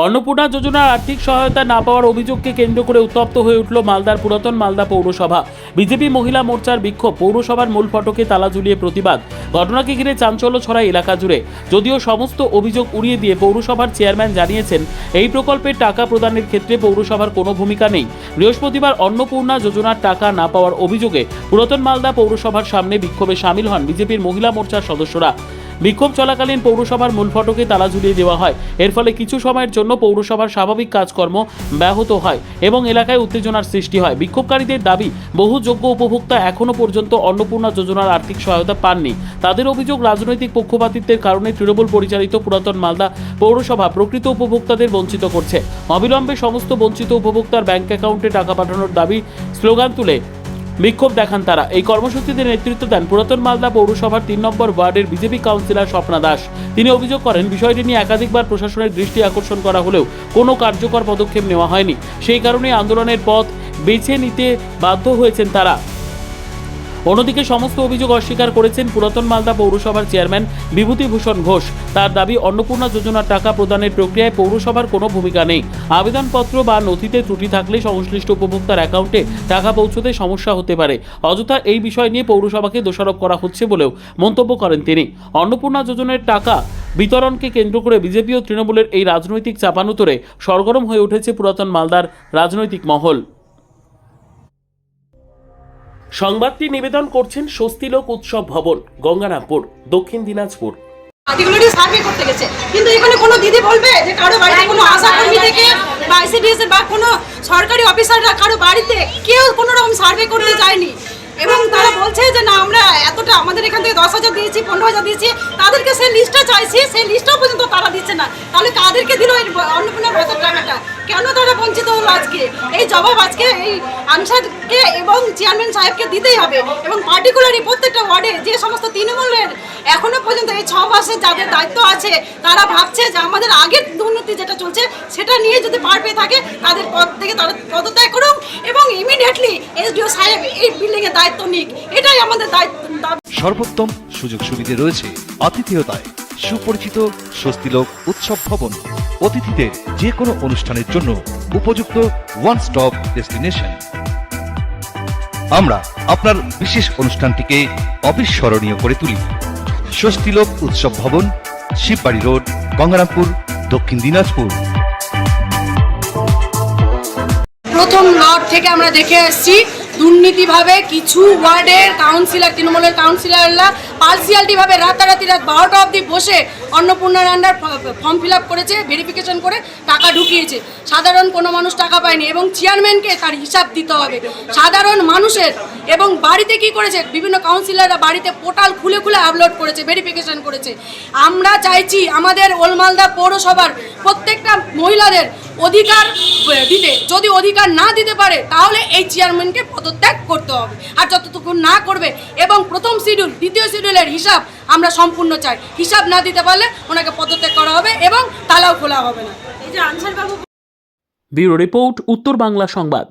অন্নপূর্ণা যোজনার আর্থিক সহায়তা না পাওয়ার অভিযোগকে কেন্দ্র করে উত্তপ্ত হয়ে উঠল মালদার পুরাতন মালদা পৌরসভা। বিজেপি মহিলা মোর্চার বিক্ষোভ, পৌরসভার মূল ফটকে তালা ঝুলিয়ে প্রতিবাদ। ঘটনাকে ঘিরে চাঞ্চল্য ছড়ায় এলাকা জুড়ে। যদিও সমস্ত অভিযোগ উড়িয়ে দিয়ে পৌরসভার চেয়ারম্যান জানিয়েছেন এই প্রকল্পের টাকা প্রদানের ক্ষেত্রে পৌরসভার কোনো ভূমিকা নেই। বৃহস্পতিবার অন্নপূর্ণা যোজনার টাকা না পাওয়ার অভিযোগে পুরাতন মালদা পৌরসভার সামনে বিক্ষোভে সামিল হন বিজেপির মহিলা মোর্চার সদস্যরা। বিক্ষোভ চলাকালীন পৌরসভার মূল ফটকে তালা ঝুলিয়ে দেওয়া হয়। এর ফলে কিছু সময়ের জন্য পৌরসভার স্বাভাবিক কাজকর্ম ব্যাহত হয় এবং এলাকায় উত্তেজনার সৃষ্টি হয়। বিক্ষোভকারীদের দাবি, বহু যোগ্য উপভোক্তা এখনও পর্যন্ত অন্নপূর্ণা যোজনার আর্থিক সহায়তা পাননি। তাদের অভিযোগ, রাজনৈতিক পক্ষপাতিত্বের কারণে তৃণমূল পরিচালিত পুরাতন মালদা পৌরসভা প্রকৃত উপভোক্তাদের বঞ্চিত করছে। অবিলম্বে সমস্ত বঞ্চিত উপভোক্তার ব্যাংক অ্যাকাউন্টে টাকা পাঠানোর দাবি স্লোগান তুলে বিক্ষোভ দেখান তারা। এই কর্মসূচিতে নেতৃত্ব দেন পুরাতন মালদা পৌরসভার ৩ নম্বর ওয়ার্ডের বিজেপি কাউন্সিলর স্বপ্না দাস। তিনি অভিযোগ করেন, বিষয়টি নিয়ে একাধিকবার প্রশাসনের দৃষ্টি আকর্ষণ করা হলেও কোনো কার্যকর পদক্ষেপ নেওয়া হয়নি। সেই কারণে আন্দোলনের পথ বেছে নিতে বাধ্য হয়েছেন তারা। অন্যদিকে সমস্ত অভিযোগ অস্বীকার করেছেন পুরাতন মালদা পৌরসভার চেয়ারম্যান বিভূতিভূষণ ঘোষ। তার দাবি, অন্নপূর্ণা যোজনার টাকা প্রদানের প্রক্রিয়ায় পৌরসভার কোনো ভূমিকা নেই। আবেদনপত্র বা নথিতে ত্রুটি থাকলে সংশ্লিষ্ট উপভোক্তার অ্যাকাউন্টে টাকা পৌঁছতে সমস্যা হতে পারে। অযথা এই বিষয় নিয়ে পৌরসভাকে দোষারোপ করা হচ্ছে বলেও মন্তব্য করেন তিনি। অন্নপূর্ণা যোজনার টাকা বিতরণকে কেন্দ্র করে বিজেপি ও তৃণমূলের এই রাজনৈতিক চাপানুতরে সরগরম হয়ে উঠেছে পুরাতন মালদার রাজনৈতিক মহল। সংবাদটি নিবেদন করছেন স্বস্তিলোক উৎসব ভবন, গঙ্গারামপুর, দক্ষিণ দিনাজপুর। পার্টিকুলারলি সার্ভে করতে গেছে, কিন্তু এখানে কোনো দিদি বলবে যে কারো বাড়িতে কোনো আশাকর্মী থেকে বা আইসিডিএস বা কোনো সরকারি অফিসাররা কারো বাড়িতে কেউ কোনো রকম সার্ভে করতে যায়নি। এবং তারা বলছে যে না, আমরা এতটা আমাদের এখান থেকে 10,000 দিয়েছি, 15,000 দিয়েছি, তাদেরকে সেই লিস্টটা চাইছি, সেই লিস্টটাও পর্যন্ত তারা দিচ্ছে না। তাহলে কাদেরকে দিল এই অন্নপূর্ণা ভাতার টাকাটা? কেন তারা বঞ্চিত হলো? আজকে এই জবাব আজকে এই আনসারকে এবং চেয়ারম্যান সাহেবকে দিতেই হবে। এবং পার্টিকুলারলি প্রত্যেকটা ওয়ার্ডে যে সমস্ত তৃণমূলের এখনো পর্যন্ত এই 6 মাসের যাদের দায়িত্ব আছে, তারা ভাবছে যে আমাদের আগের দুর্নীতি যেটা চলছে সেটা নিয়ে যদি পার পেয়ে থাকে, তাদের পদ থেকে তারা পদত্যাগ করুক এবং ইমিডিয়েটলি এসডিও সাহেব এই বিল্ডিংয়ের দায়িত্ব নিক। এটাই আমাদের দায়িত্ব। সর্বোত্তম সুযোগ সুবিধা রয়েছে আতিথেয়তায়। সুপরিচিত স্বস্তিলোক উৎসব ভবন, অতিথিদের যে কোনো অনুষ্ঠানের জন্য উপযুক্ত ওয়ান স্টপ ডেস্টিনেশন। আমরা আপনার বিশেষ অনুষ্ঠানটিকে অবিস্মরণীয় করে তুলি। স্বস্তিলোক উৎসব ভবন, শিববাড়ি রোড, গঙ্গারামপুর, দক্ষিণ দিনাজপুর। প্রথম লট থেকে আমরা দেখে আসছি দুর্নীতিভাবে কিছু ওয়ার্ডের কাউন্সিলর, তৃণমূলের কাউন্সিলররা পার্সিয়ালিটিভাবে রাতারাতি রাত 12টা অবধি বসে অন্নপূর্ণার আন্ডার ফর্ম ফিল আপ করেছে, ভেরিফিকেশন করে টাকা ঢুকিয়েছে। সাধারণ কোনো মানুষ টাকা পায়নি এবং চেয়ারম্যানকে তার হিসাব দিতে হবে। সাধারণ মানুষের এবং বাড়িতে কি করেছে, বিভিন্ন কাউন্সিলররা বাড়িতে পোর্টাল খুলে খুলে আপলোড করেছে, ভেরিফিকেশন করেছে। আমরা চাইছি আমাদের ওলমালদা পৌরসভার প্রত্যেকটা মহিলাদের অধিকার দিতে। যদি অধিকার না দিতে পারে তাহলে এই চেয়ারম্যানকে পদত্যাগ করতে হবে। আর যতটুকু না করবে এবং প্রথম শিডিউল, দ্বিতীয় শিডিউলের হিসাব আমরা সম্পূর্ণ চাই। হিসাব না দিতে পারলে ওনাকে পদত্যাগ করা হবে এবং তালাও খোলা হবে না। এই যে আনসার বাবু। ব্যুরো রিপোর্ট, উত্তর বাংলা সংবাদ।